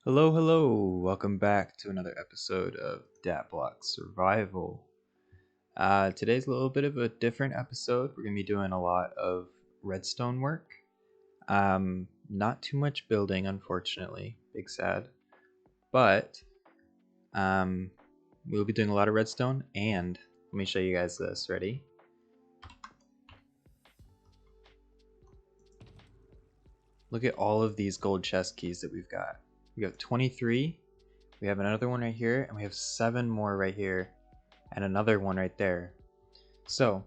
Hello, hello! Welcome back to another episode of Datblock Survival. Today's a little bit of a different episode. We're going to be doing a lot of redstone work. Not too much building, unfortunately. Big sad. But we'll be doing a lot of redstone, and let me show you guys this. Ready? Look at all of these gold chest keys that we've got. We got 23. We have another one right here, and we have 7 more right here, and another one right there. So,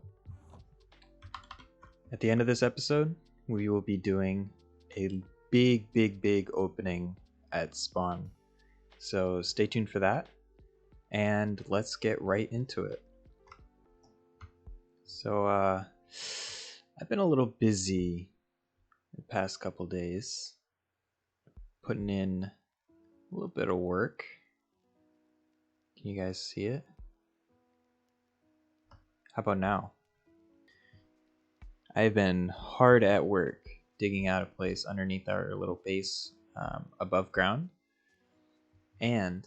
at the end of this episode, we will be doing a big opening at spawn. So stay tuned for that, and let's get right into it. So, I've been a little busy the past couple days, putting in a little bit of work. Can you guys see it? How about now? I've been hard at work digging out a place underneath our little base above ground. And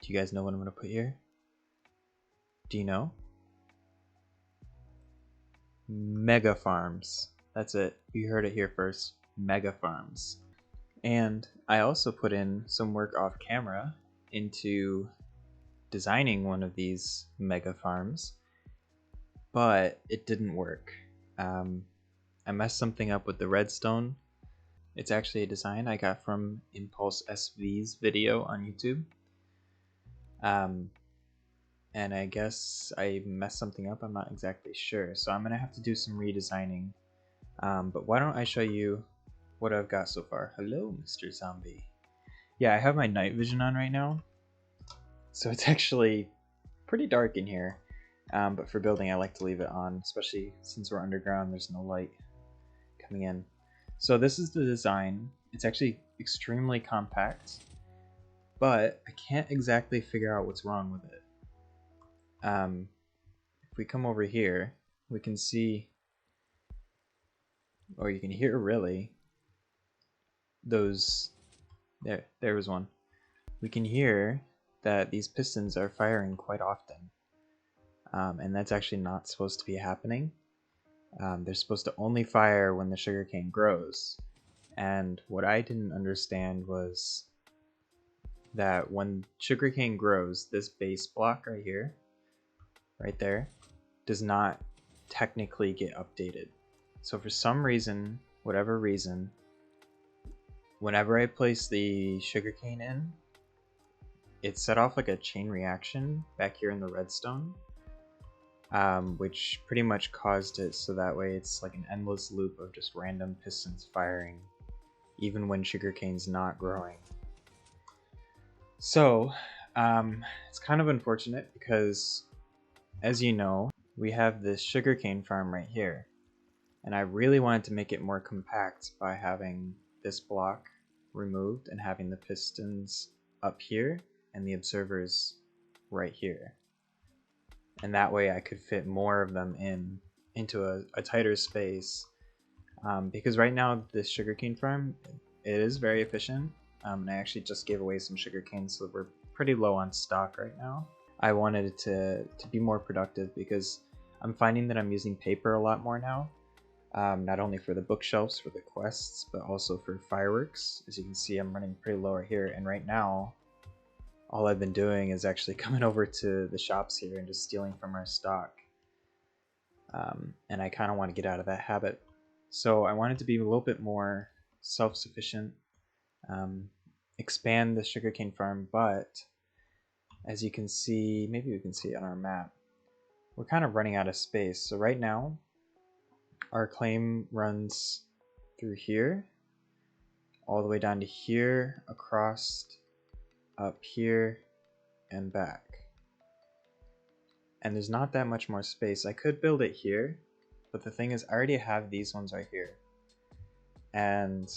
do you guys know what I'm going to put here? Do you know? Mega farms. That's it. You heard it here first. Mega farms. And I also put in some work off camera into designing one of these mega farms, but it didn't work. I messed something up with the redstone. It's actually a design I got from Impulse SV's video on YouTube. And I guess I messed something up. I'm not exactly sure. So I'm going to have to do some redesigning. But why don't I show you what I've got so far. Hello, Mr. Zombie. Yeah, I have my night vision on right now. So it's actually pretty dark in here. But for building, I like to leave it on, especially since we're underground, there's no light coming in. So this is the design. It's actually extremely compact, but I can't exactly figure out what's wrong with it. If we come over here, we can see, or you can hear really, those, there was one. We can hear that these pistons are firing quite often. And that's actually not supposed to be happening. They're supposed to only fire when the sugarcane grows. And what I didn't understand was that when sugarcane grows, this base block right here, right there, does not technically get updated. So for some reason, whatever reason, whenever I place the sugarcane in, it set off like a chain reaction back here in the redstone, which pretty much caused it so that way it's like an endless loop of just random pistons firing, even when sugarcane's not growing. So it's kind of unfortunate because, as you know, we have this sugarcane farm right here, and I really wanted to make it more compact by having this block removed and having the pistons up here and the observers right here. And that way I could fit more of them into a tighter space. Because right now this sugarcane farm, it is very efficient. And I actually just gave away some sugarcane, so we're pretty low on stock right now. I wanted it to be more productive because I'm finding that I'm using paper a lot more now. Not only for the bookshelves, for the quests, but also for fireworks. As you can see, I'm running pretty low right here, and right now all I've been doing is actually coming over to the shops here and just stealing from our stock. And I kind of want to get out of that habit. So I wanted to be a little bit more self-sufficient, expand the sugarcane farm, but as you can see, maybe we can see it on our map, we're kind of running out of space. So right now, our claim runs through here, all the way down to here, across, up here, and back. And there's not that much more space. I could build it here, but the thing is I already have these ones right here. And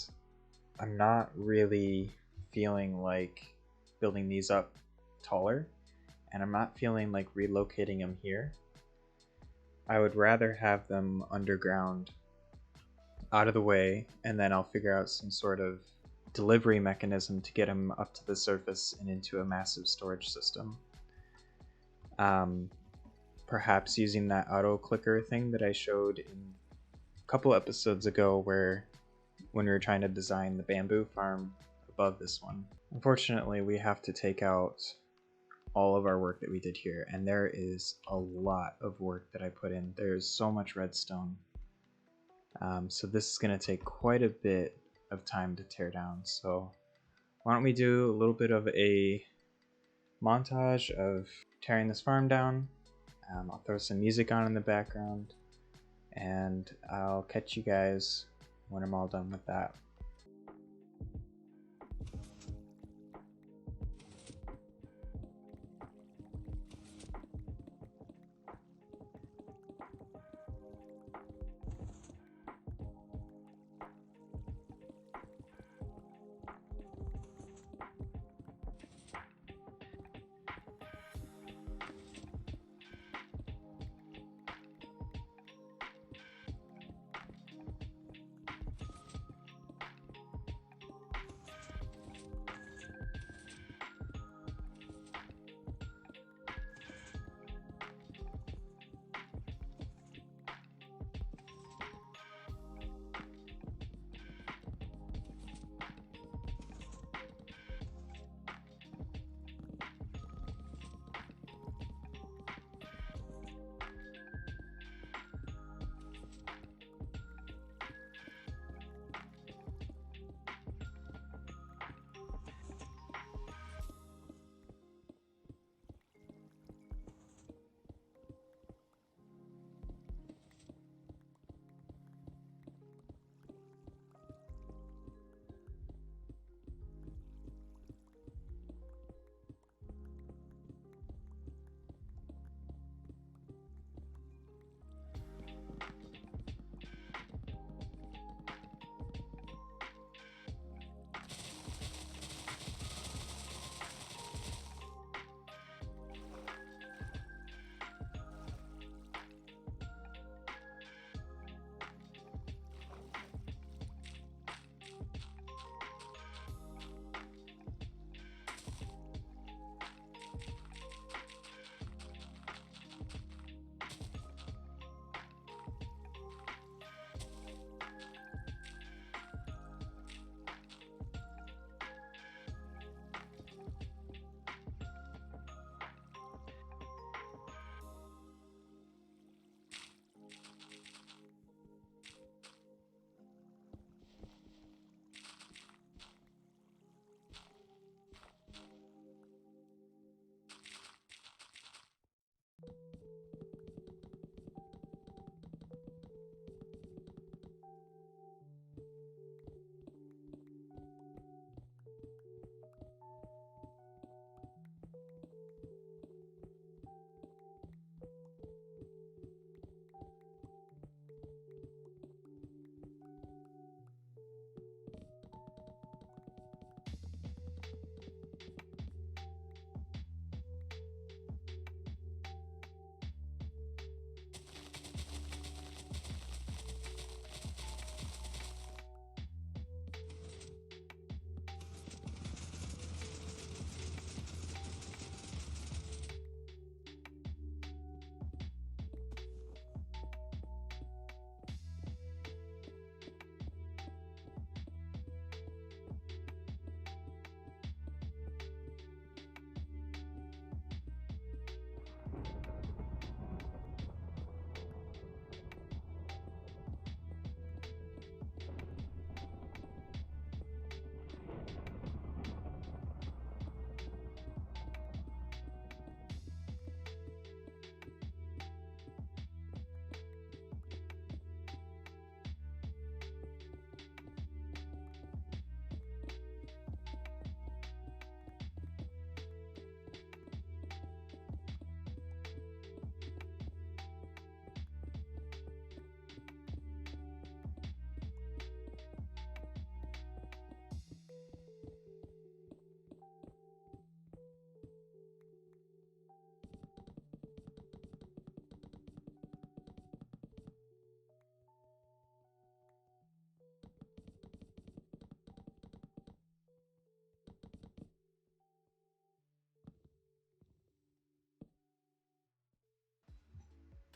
I'm not really feeling like building these up taller, and I'm not feeling like relocating them here. I would rather have them underground, out of the way, and then I'll figure out some sort of delivery mechanism to get them up to the surface and into a massive storage system. Perhaps using that auto clicker thing that I showed in a couple episodes ago when we were trying to design the bamboo farm above this one. Unfortunately, we have to take out all of our work that we did here, and there is a lot of work that I put in. There's so much redstone. So this is going to take quite a bit of time to tear down. So why don't we do a little bit of a montage of tearing this farm down. I'll throw some music on in the background, and I'll catch you guys when I'm all done with that.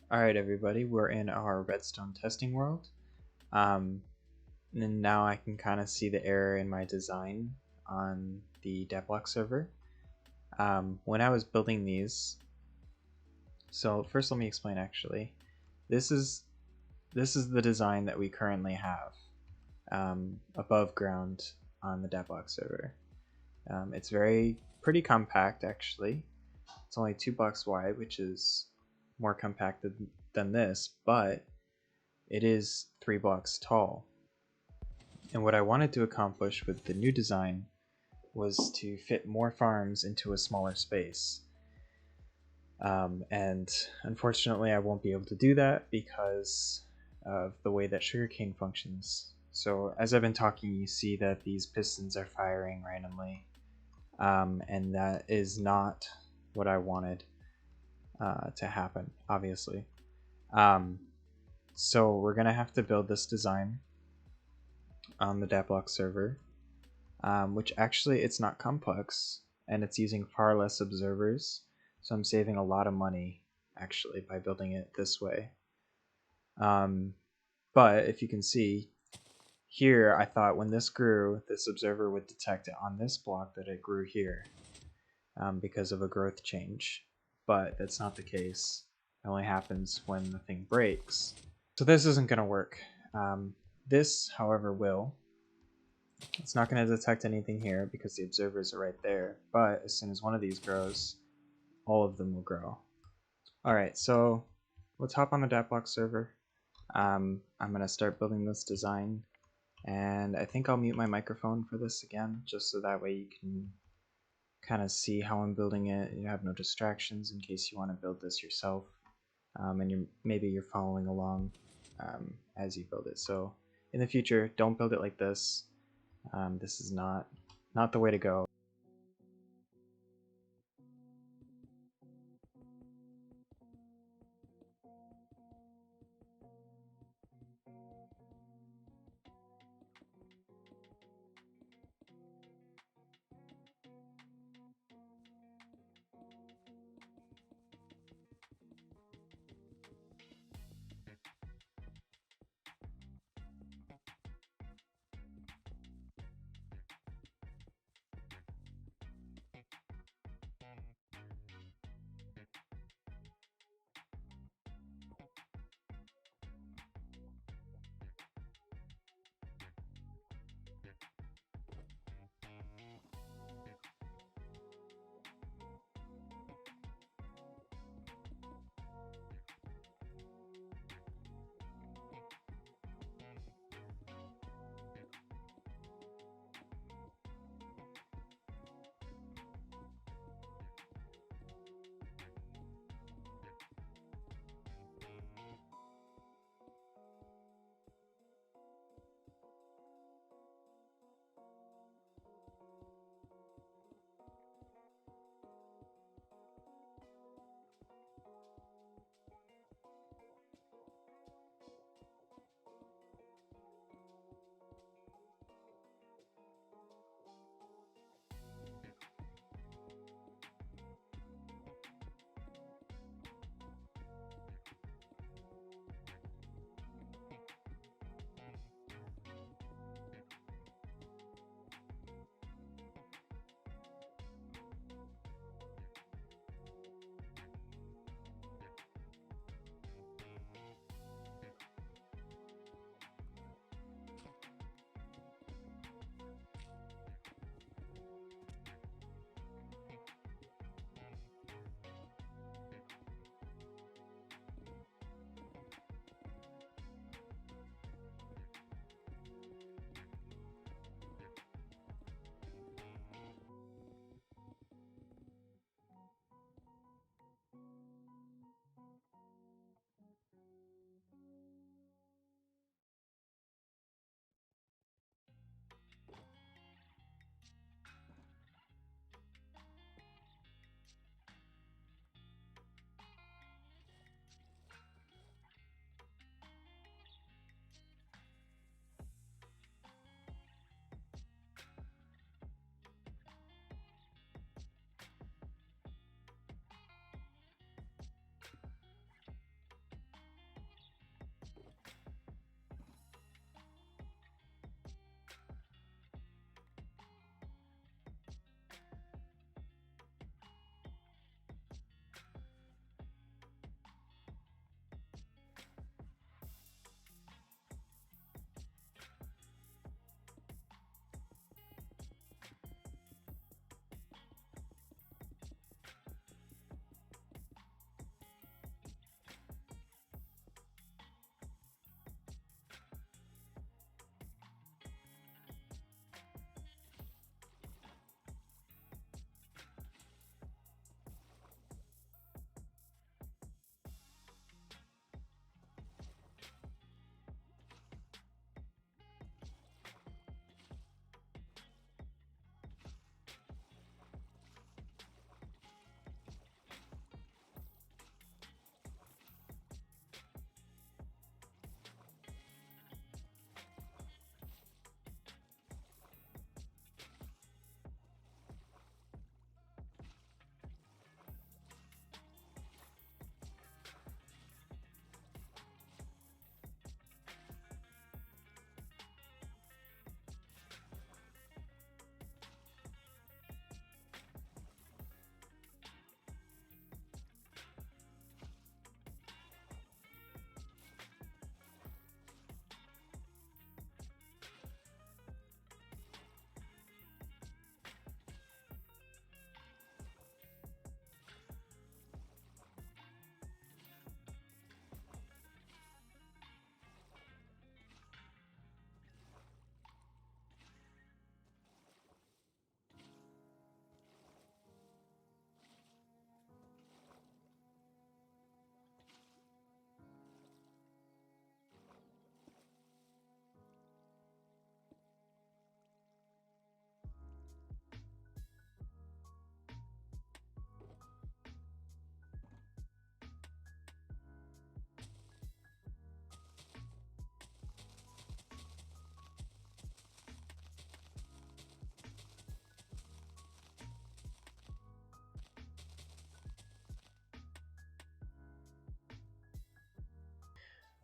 Alright everybody, we're in our redstone testing world. And now I can kind of see the error in my design on the Datblock server. When I was building these, so first let me explain actually. This is the design that we currently have above ground on the Datblock server. It's pretty compact actually. It's only 2 blocks wide, which is more compacted than this, but it is 3 blocks tall. And what I wanted to accomplish with the new design was to fit more farms into a smaller space. And unfortunately I won't be able to do that because of the way that sugarcane functions. So as I've been talking, you see that these pistons are firing randomly, and that is not what I wanted to happen, obviously. So we're gonna have to build this design on the Datblock server, which actually it's not complex, and it's using far less observers, so I'm saving a lot of money actually by building it this way. But if you can see here, I thought when this grew, this observer would detect it on this block that it grew here, because of a growth change, but that's not the case. It only happens when the thing breaks. So this isn't going to work. This, however, will. It's not going to detect anything here because the observers are right there, but as soon as one of these grows, all of them will grow. Alright, so let's hop on the Datblock server. I'm going to start building this design, and I think I'll mute my microphone for this again, just so that way you can kind of see how I'm building it. You have no distractions in case you want to build this yourself, and maybe you're following along as you build it. So in the future, don't build it like this. This is not the way to go.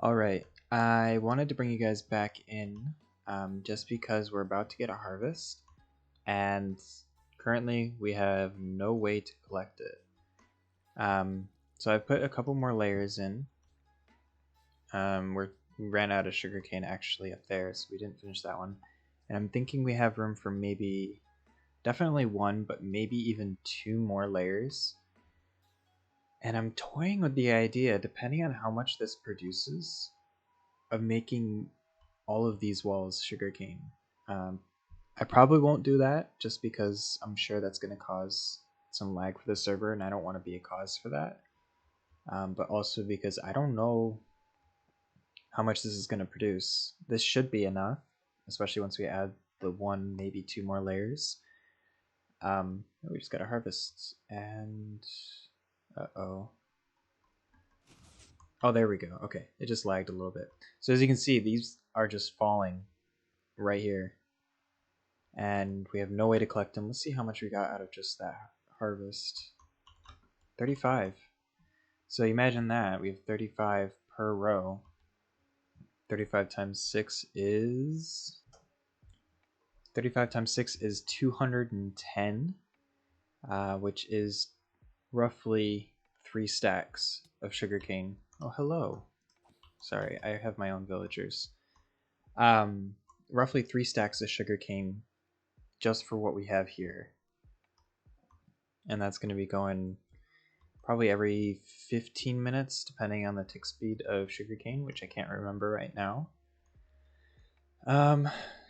Alright, I wanted to bring you guys back in just because we're about to get a harvest, and currently we have no way to collect it. So I put a couple more layers in. We ran out of sugarcane actually up there, so we didn't finish that one. And I'm thinking we have room for maybe, definitely one, but maybe even two more layers. And I'm toying with the idea, depending on how much this produces, of making all of these walls sugarcane. I probably won't do that just because I'm sure that's going to cause some lag for the server, and I don't want to be a cause for that. But also because I don't know how much this is going to produce. This should be enough, especially once we add the one, maybe two more layers. We just got to harvest, and uh-oh. Oh, there we go. Okay, it just lagged a little bit. So as you can see, these are just falling right here. And we have no way to collect them. Let's see how much we got out of just that harvest. 35. So imagine that. We have 35 per row. 35 times 6 is... 35 times 6 is 210, which is roughly 3 stacks of sugarcane. Oh, hello. Sorry, I have my own villagers. Roughly 3 stacks of sugarcane just for what we have here. And that's going to be going probably every 15 minutes, depending on the tick speed of sugarcane, which I can't remember right now.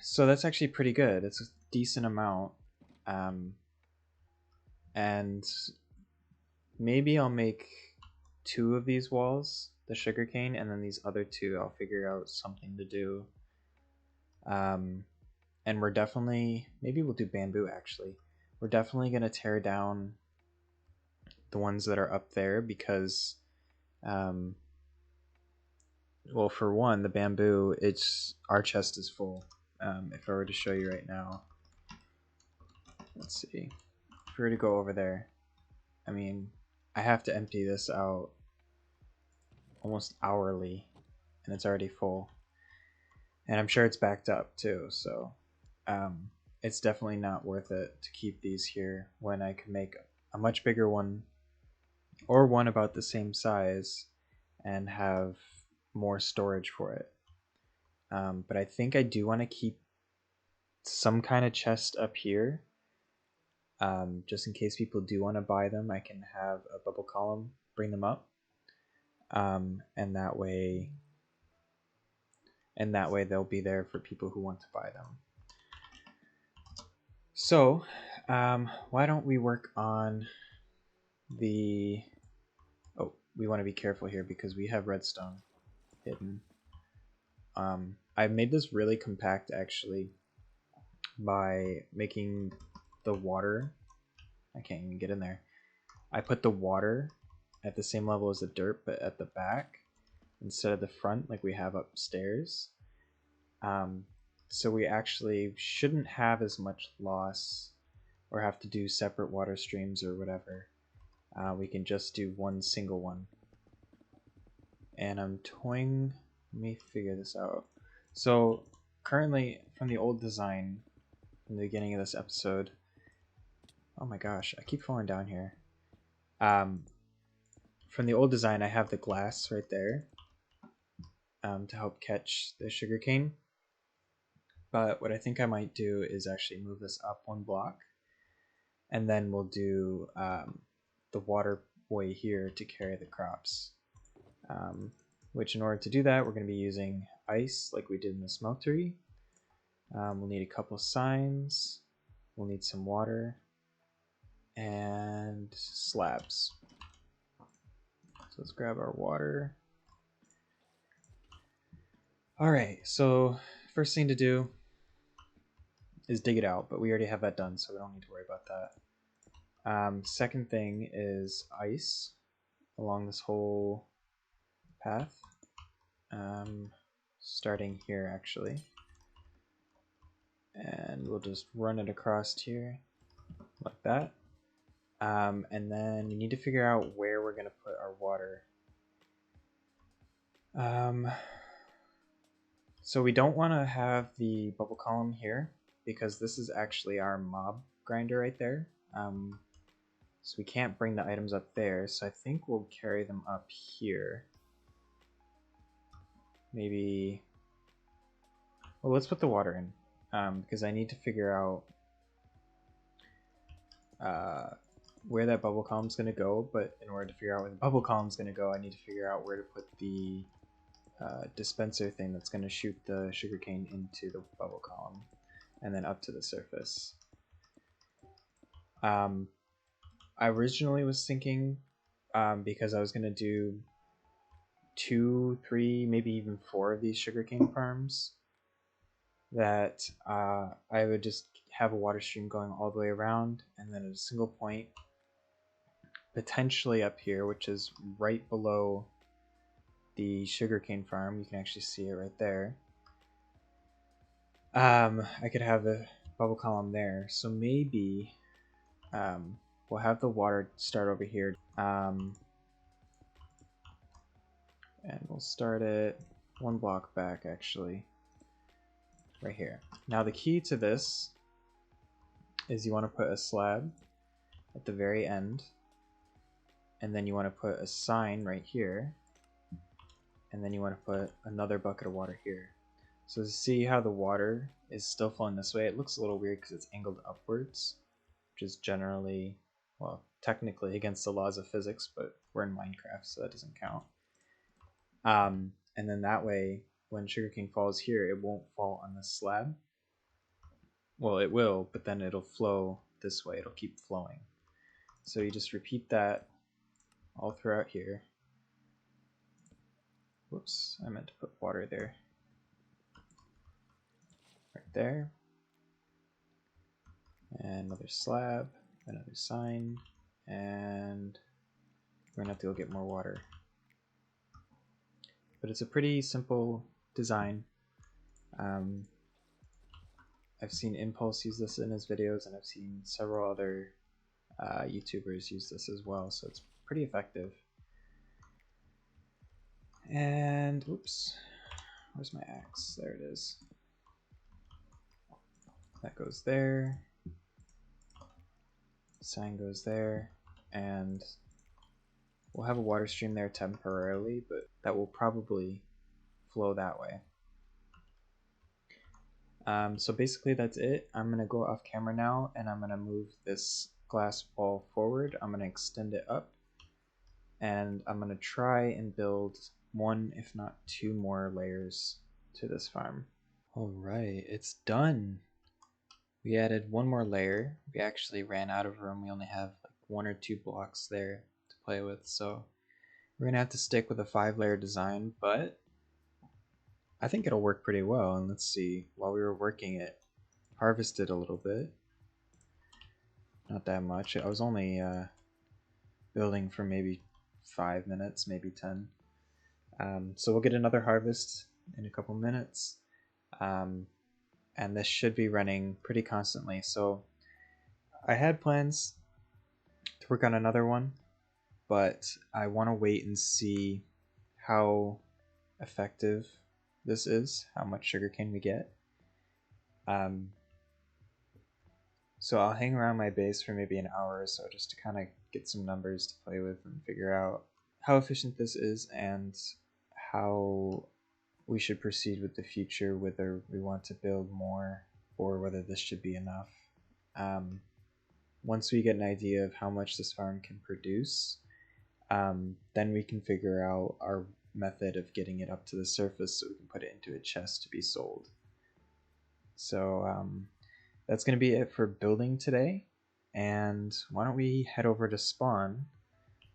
So that's actually pretty good. It's a decent amount. And maybe I'll make 2 of these walls, the sugarcane, and then these other 2 I'll figure out something to do. And we're definitely, maybe we'll do bamboo actually. We're definitely going to tear down the ones that are up there because, well, for one, the bamboo, our chest is full. If I were to show you right now, let's see, if we were to go over there, I mean, I have to empty this out almost hourly, and it's already full. And I'm sure it's backed up too, so it's definitely not worth it to keep these here when I can make a much bigger one or one about the same size and have more storage for it. But I think I do want to keep some kind of chest up here, just in case people do want to buy them. I can have a bubble column bring them up, and that way they'll be there for people who want to buy them. So why don't we work on the... Oh, we want to be careful here because we have redstone hidden. I've made this really compact actually by making the water... I can't even get in there. I put the water at the same level as the dirt, but at the back instead of the front like we have upstairs. So we actually shouldn't have as much loss or have to do separate water streams or whatever. We can just do one single one. And I'm toying... Let me figure this out. So currently, from the old design, from the beginning of this episode... Oh my gosh, I keep falling down here. From the old design, I have the glass right there to help catch the sugarcane. But what I think I might do is actually move this up 1 block, and then we'll do the waterway here to carry the crops. Which in order to do that, we're going to be using ice like we did in the smeltery. We'll need a couple signs. We'll need some water and slabs. So let's grab our water. Alright, so first thing to do is dig it out, but we already have that done, so we don't need to worry about that. Second thing is ice along this whole path. Starting here actually. And we'll just run it across here like that. And then we need to figure out where we're going to put our water. Um, so we don't want to have the bubble column here because this is actually our mob grinder right there. So we can't bring the items up there, so I think we'll carry them up here. Maybe, well, let's put the water in, because I need to figure out where that bubble column is going to go, but in order to figure out where the bubble column is going to go, I need to figure out where to put the dispenser thing that's going to shoot the sugarcane into the bubble column and then up to the surface. I originally was thinking, because I was going to do 2, 3, maybe even 4 of these sugarcane farms, that I would just have a water stream going all the way around, and then at a single point, potentially up here, which is right below the sugarcane farm. You can actually see it right there. I could have the bubble column there, so maybe we'll have the water start over here, and we'll start it 1 block back, actually, right here. Now the key to this is you want to put a slab at the very end, and then you want to put a sign right here, and then you want to put another bucket of water here. So to see how the water is still flowing this way, it looks a little weird because it's angled upwards, which is generally, well, technically against the laws of physics, but we're in Minecraft, so that doesn't count. And then that way, when sugarcane falls here, it won't fall on the slab. Well, it will, but then it'll flow this way. It'll keep flowing. So you just repeat that all throughout here. Whoops, I meant to put water there. Right there. And another slab, another sign, and we're gonna have to go get more water. But it's a pretty simple design. I've seen Impulse use this in his videos, and I've seen several other YouTubers use this as well, so it's pretty effective. And, oops, where's my axe? There it is. That goes there. Sign goes there, and we'll have a water stream there temporarily, but that will probably flow that way. So basically that's it. I'm going to go off camera now, and I'm going to move this glass wall forward. I'm going to extend it up, and I'm going to try and build 1, if not 2 more layers to this farm. Alright, it's done. We added 1 more layer. We actually ran out of room. We only have like 1 or 2 blocks there to play with, so we're going to have to stick with a 5-layer design, but I think it'll work pretty well. And let's see, while we were working it, harvested a little bit. Not that much. I was only building for maybe 5 minutes, maybe 10. So we'll get another harvest in a couple minutes. And this should be running pretty constantly. So I had plans to work on another one, but I want to wait and see how effective this is, how much sugarcane we get. So I'll hang around my base for maybe an hour or so just to kind of get some numbers to play with and figure out how efficient this is and how we should proceed with the future, whether we want to build more or whether this should be enough. Once we get an idea of how much this farm can produce, then we can figure out our method of getting it up to the surface so we can put it into a chest to be sold. So that's going to be it for building today, and why don't we head over to spawn,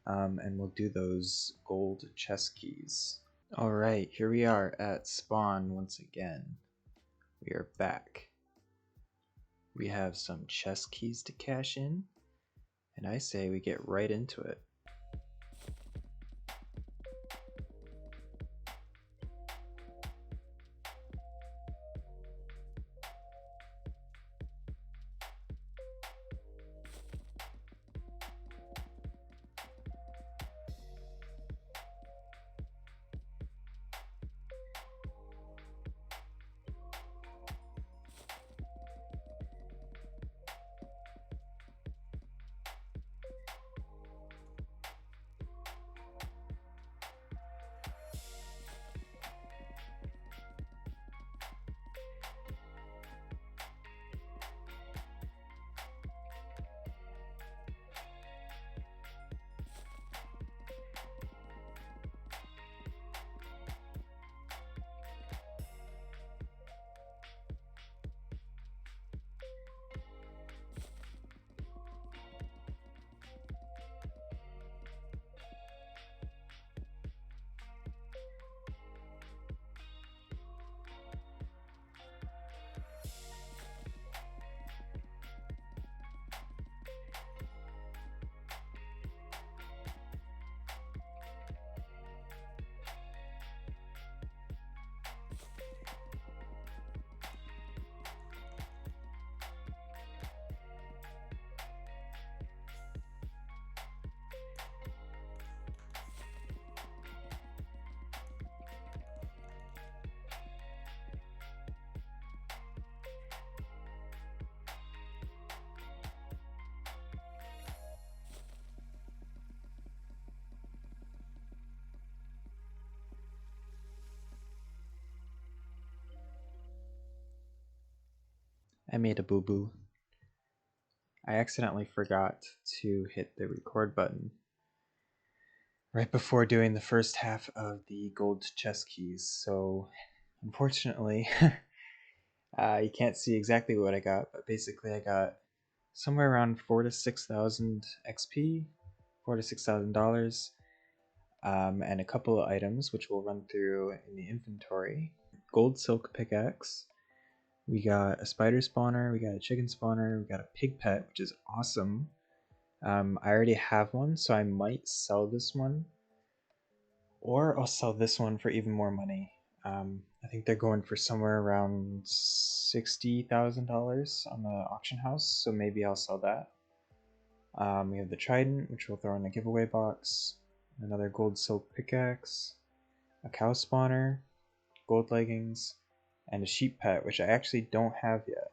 and we'll do those gold chest keys. Alright, here we are at spawn once again. We are back. We have some chest keys to cash in, and I say we get right into it. I made a boo-boo. I accidentally forgot to hit the record button right before doing the first half of the gold chess keys, so unfortunately you can't see exactly what I got, but basically I got somewhere around 4 to 6,000 XP, $4,000 to $6,000, and a couple of items which we'll run through in the inventory. Gold silk pickaxe. We got a spider spawner, we got a chicken spawner, we got a pig pet, which is awesome. I already have one, so I might sell this one, or I'll sell this one for even more money. I think they're going for somewhere around $60,000 on the auction house, so maybe I'll sell that. We have the trident, which we'll throw in the giveaway box, another gold silk pickaxe, a cow spawner, gold leggings, and a sheep pet, which I actually don't have yet.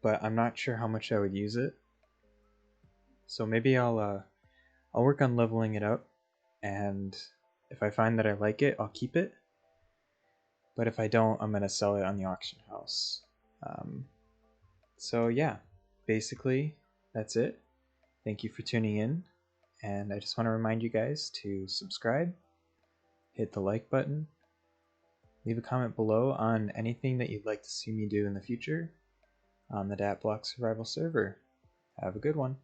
But I'm not sure how much I would use it, so maybe I'll work on leveling it up, and if I find that I like it, I'll keep it. But if I don't, I'm gonna sell it on the auction house. So yeah, basically that's it. Thank you for tuning in, and I just want to remind you guys to subscribe, hit the like button, leave a comment below on anything that you'd like to see me do in the future on the Datblock survival server. Have a good one.